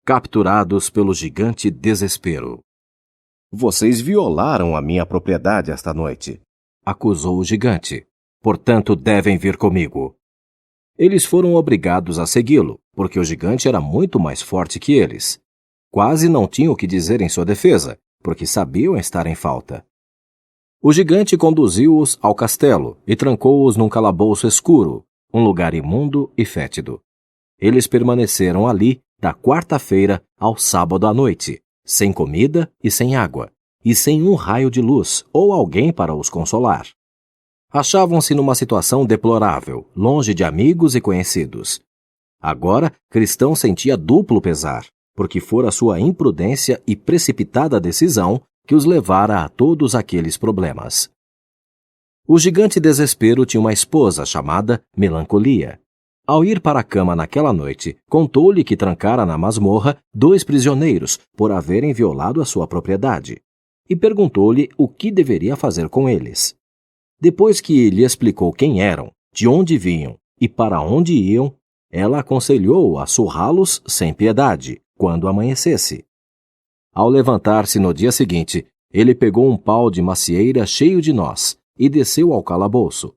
capturados pelo gigante Desespero. Vocês violaram a minha propriedade esta noite, acusou o gigante. Portanto, devem vir comigo. Eles foram obrigados a segui-lo, porque o gigante era muito mais forte que eles. Quase não tinham o que dizer em sua defesa, porque sabiam estar em falta. O gigante conduziu-os ao castelo e trancou-os num calabouço escuro, um lugar imundo e fétido. Eles permaneceram ali da quarta-feira ao sábado à noite, sem comida e sem água, e sem um raio de luz ou alguém para os consolar. Achavam-se numa situação deplorável, longe de amigos e conhecidos. Agora, Cristão sentia duplo pesar, porque fora sua imprudência e precipitada decisão que os levara a todos aqueles problemas. O gigante Desespero tinha uma esposa chamada Melancolia. Ao ir para a cama naquela noite, contou-lhe que trancara na masmorra 2 prisioneiros por haverem violado a sua propriedade, e perguntou-lhe o que deveria fazer com eles. Depois que lhe explicou quem eram, de onde vinham e para onde iam, ela aconselhou-o a surrá-los sem piedade, quando amanhecesse. Ao levantar-se no dia seguinte, ele pegou um pau de macieira cheio de nós e desceu ao calabouço.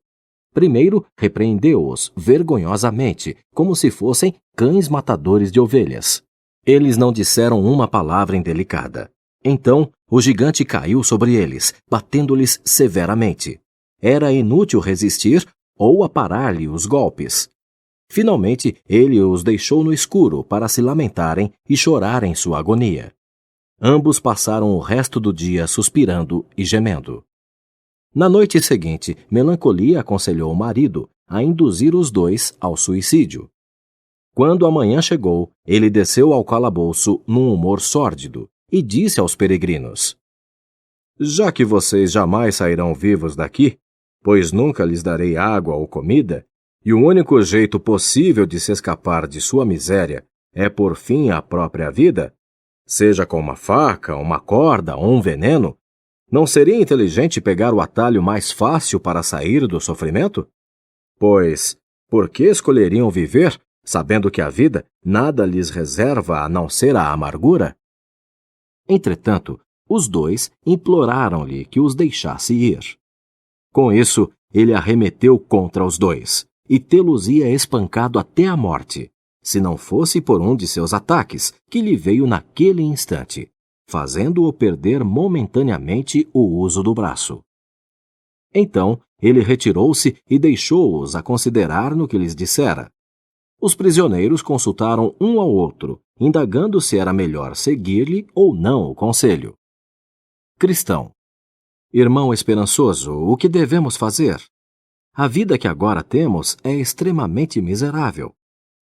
Primeiro, repreendeu-os vergonhosamente, como se fossem cães matadores de ovelhas. Eles não disseram uma palavra indelicada. Então, o gigante caiu sobre eles, batendo-lhes severamente. Era inútil resistir ou aparar-lhe os golpes. Finalmente, ele os deixou no escuro para se lamentarem e chorarem sua agonia. Ambos passaram o resto do dia suspirando e gemendo. Na noite seguinte, Melancolia aconselhou o marido a induzir os 2 ao suicídio. Quando a manhã chegou, ele desceu ao calabouço num humor sórdido e disse aos peregrinos: Já que vocês jamais sairão vivos daqui, pois nunca lhes darei água ou comida, e o único jeito possível de se escapar de sua miséria é por fim à própria vida, seja com uma faca, uma corda ou um veneno, não seria inteligente pegar o atalho mais fácil para sair do sofrimento? Pois, por que escolheriam viver, sabendo que a vida nada lhes reserva a não ser a amargura? Entretanto, os 2 imploraram-lhe que os deixasse ir. Com isso, ele arremeteu contra os 2 e tê-los-ia espancado até a morte, se não fosse por um de seus ataques que lhe veio naquele instante, fazendo-o perder momentaneamente o uso do braço. Então, ele retirou-se e deixou-os a considerar no que lhes dissera. Os prisioneiros consultaram um ao outro, indagando se era melhor seguir-lhe ou não o conselho. Cristão: Irmão esperançoso, o que devemos fazer? A vida que agora temos é extremamente miserável.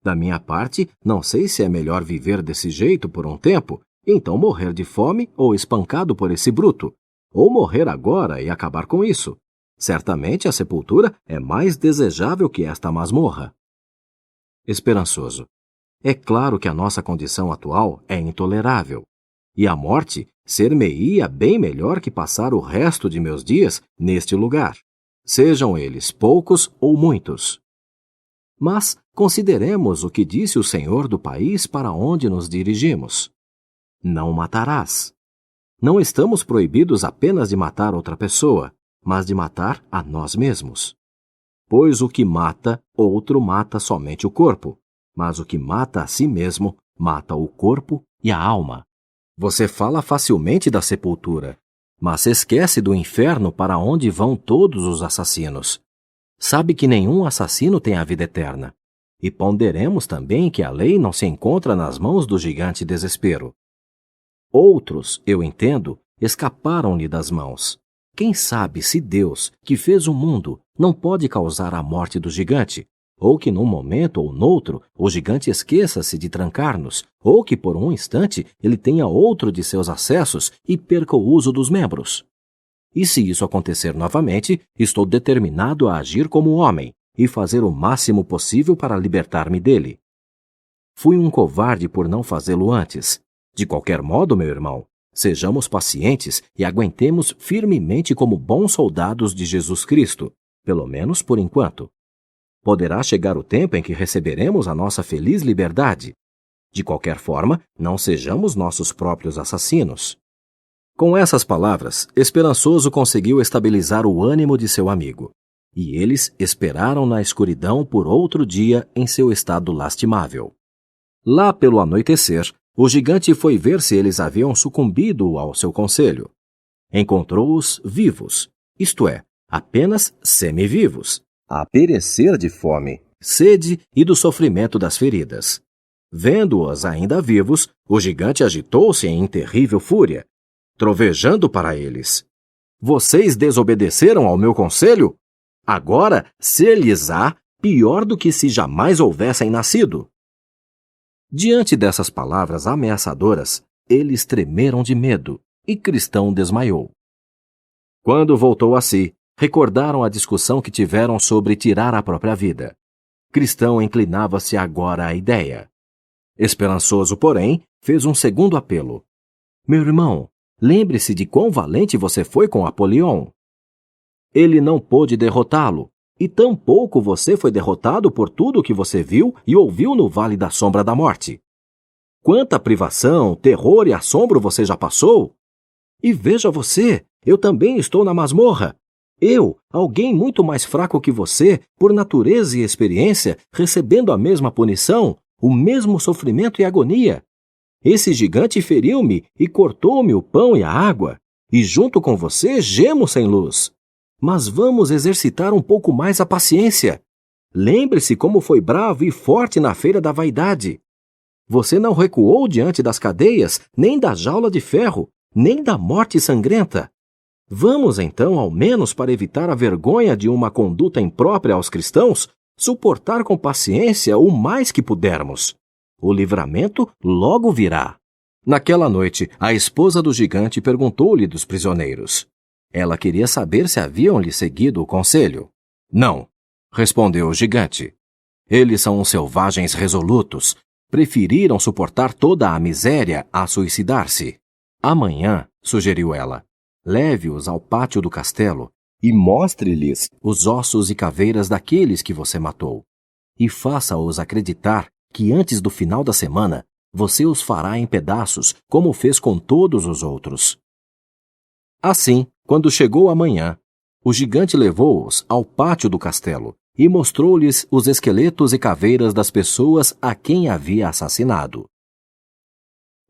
Da minha parte, não sei se é melhor viver desse jeito por um tempo, então morrer de fome ou espancado por esse bruto, ou morrer agora e acabar com isso. Certamente a sepultura é mais desejável que esta masmorra. Esperançoso: É claro que a nossa condição atual é intolerável, e a morte ser-me-ia bem melhor que passar o resto de meus dias neste lugar, sejam eles poucos ou muitos. Mas consideremos o que disse o Senhor do país para onde nos dirigimos. Não matarás. Não estamos proibidos apenas de matar outra pessoa, mas de matar a nós mesmos. Pois o que mata, outro mata somente o corpo, mas o que mata a si mesmo, mata o corpo e a alma. Você fala facilmente da sepultura, mas se esquece do inferno para onde vão todos os assassinos. Sabe que nenhum assassino tem a vida eterna. E ponderemos também que a lei não se encontra nas mãos do gigante Desespero. Outros, eu entendo, escaparam-lhe das mãos. Quem sabe se Deus, que fez o mundo, não pode causar a morte do gigante, ou que num momento ou noutro o gigante esqueça-se de trancar-nos, ou que por um instante ele tenha outro de seus acessos e perca o uso dos membros. E se isso acontecer novamente, estou determinado a agir como homem e fazer o máximo possível para libertar-me dele. Fui um covarde por não fazê-lo antes. De qualquer modo, meu irmão, sejamos pacientes e aguentemos firmemente como bons soldados de Jesus Cristo, pelo menos por enquanto. Poderá chegar o tempo em que receberemos a nossa feliz liberdade. De qualquer forma, não sejamos nossos próprios assassinos. Com essas palavras, Esperançoso conseguiu estabilizar o ânimo de seu amigo. E eles esperaram na escuridão por outro dia em seu estado lastimável. Lá pelo anoitecer, o gigante foi ver se eles haviam sucumbido ao seu conselho. Encontrou-os vivos, isto é, apenas semivivos, A perecer de fome. sede e do sofrimento das feridas. Vendo-os ainda vivos, o gigante agitou-se em terrível fúria, trovejando para eles: Vocês desobedeceram ao meu conselho? Agora ser-lhes-á pior do que se jamais houvessem nascido. Diante dessas palavras ameaçadoras, eles tremeram de medo e Cristão desmaiou. Quando voltou a si, recordaram a discussão que tiveram sobre tirar a própria vida. Cristão inclinava-se agora à ideia. Esperançoso, porém, fez um segundo apelo. Meu irmão, lembre-se de quão valente você foi com Apolion. Ele não pôde derrotá-lo, e tampouco você foi derrotado por tudo o que você viu e ouviu no Vale da Sombra da Morte. Quanta privação, terror e assombro você já passou! E veja você, eu também estou na masmorra. Eu, alguém muito mais fraco que você, por natureza e experiência, recebendo a mesma punição, o mesmo sofrimento e agonia. Esse gigante feriu-me e cortou-me o pão e a água, e junto com você gemo sem luz. Mas vamos exercitar um pouco mais a paciência. Lembre-se como foi bravo e forte na feira da vaidade. Você não recuou diante das cadeias, nem da jaula de ferro, nem da morte sangrenta. Vamos então, ao menos para evitar a vergonha de uma conduta imprópria aos cristãos, suportar com paciência o mais que pudermos. O livramento logo virá. Naquela noite, a esposa do gigante perguntou-lhe dos prisioneiros. Ela queria saber se haviam-lhe seguido o conselho. Não, respondeu o gigante. Eles são uns selvagens resolutos. Preferiram suportar toda a miséria a suicidar-se. Amanhã, sugeriu ela, leve-os ao pátio do castelo E mostre-lhes os ossos e caveiras daqueles que você matou. E faça-os acreditar que antes do final da semana você os fará em pedaços, como fez com todos os outros. Assim, quando chegou a manhã, o gigante levou-os ao pátio do castelo e mostrou-lhes os esqueletos e caveiras das pessoas a quem havia assassinado.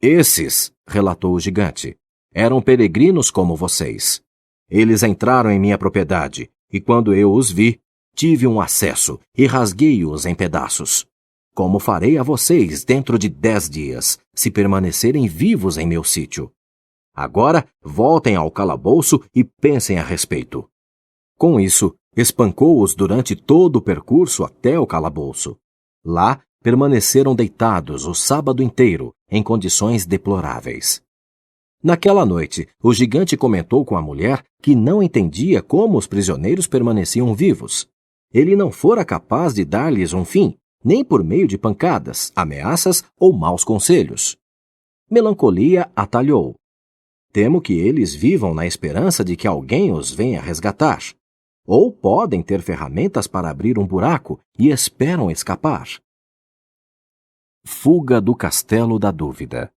Esses, relatou o gigante, eram peregrinos como vocês. Eles entraram em minha propriedade, e quando eu os vi, tive um acesso e rasguei-os em pedaços. Como farei a vocês dentro de 10 dias, se permanecerem vivos em meu sítio? Agora, voltem ao calabouço e pensem a respeito. Com isso, espancou-os durante todo o percurso até o calabouço. Lá, permaneceram deitados o sábado inteiro, em condições deploráveis. Naquela noite, o gigante comentou com a mulher que não entendia como os prisioneiros permaneciam vivos. Ele não fora capaz de dar-lhes um fim, nem por meio de pancadas, ameaças ou maus conselhos. Melancolia atalhou. Temo que eles vivam na esperança de que alguém os venha resgatar. Ou podem ter ferramentas para abrir um buraco e esperam escapar. Fuga do Castelo da Dúvida.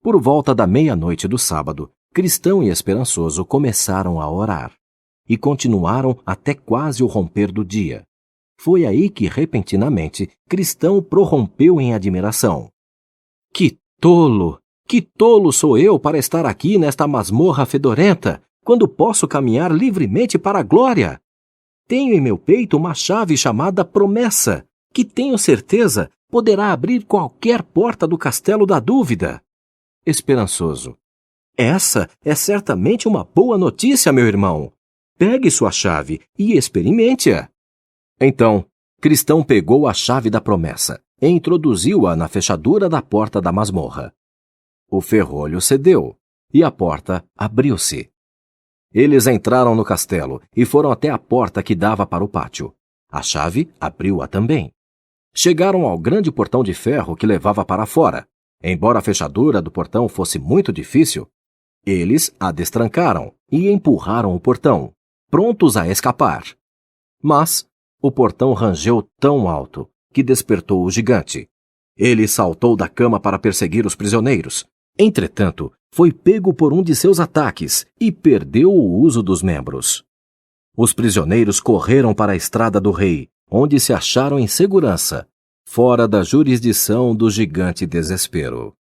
Por volta da meia-noite do sábado, Cristão e Esperançoso começaram a orar. E continuaram até quase o romper do dia. Foi aí que, repentinamente, Cristão prorrompeu em admiração. Que tolo! Que tolo sou eu para estar aqui nesta masmorra fedorenta, quando posso caminhar livremente para a glória? Tenho em meu peito uma chave chamada promessa, que tenho certeza poderá abrir qualquer porta do Castelo da Dúvida. Esperançoso. Essa é certamente uma boa notícia, meu irmão. Pegue sua chave e experimente-a. Então, Cristão pegou a chave da promessa e introduziu-a na fechadura da porta da masmorra. O ferrolho cedeu e a porta abriu-se. Eles entraram no castelo e foram até a porta que dava para o pátio. A chave abriu-a também. Chegaram ao grande portão de ferro que levava para fora. Embora a fechadura do portão fosse muito difícil, eles a destrancaram e empurraram o portão, prontos a escapar. Mas o portão rangeu tão alto que despertou o gigante. Ele saltou da cama para perseguir os prisioneiros. Entretanto, foi pego por um de seus ataques e perdeu o uso dos membros. Os prisioneiros correram para a estrada do rei, onde se acharam em segurança, fora da jurisdição do gigante desespero.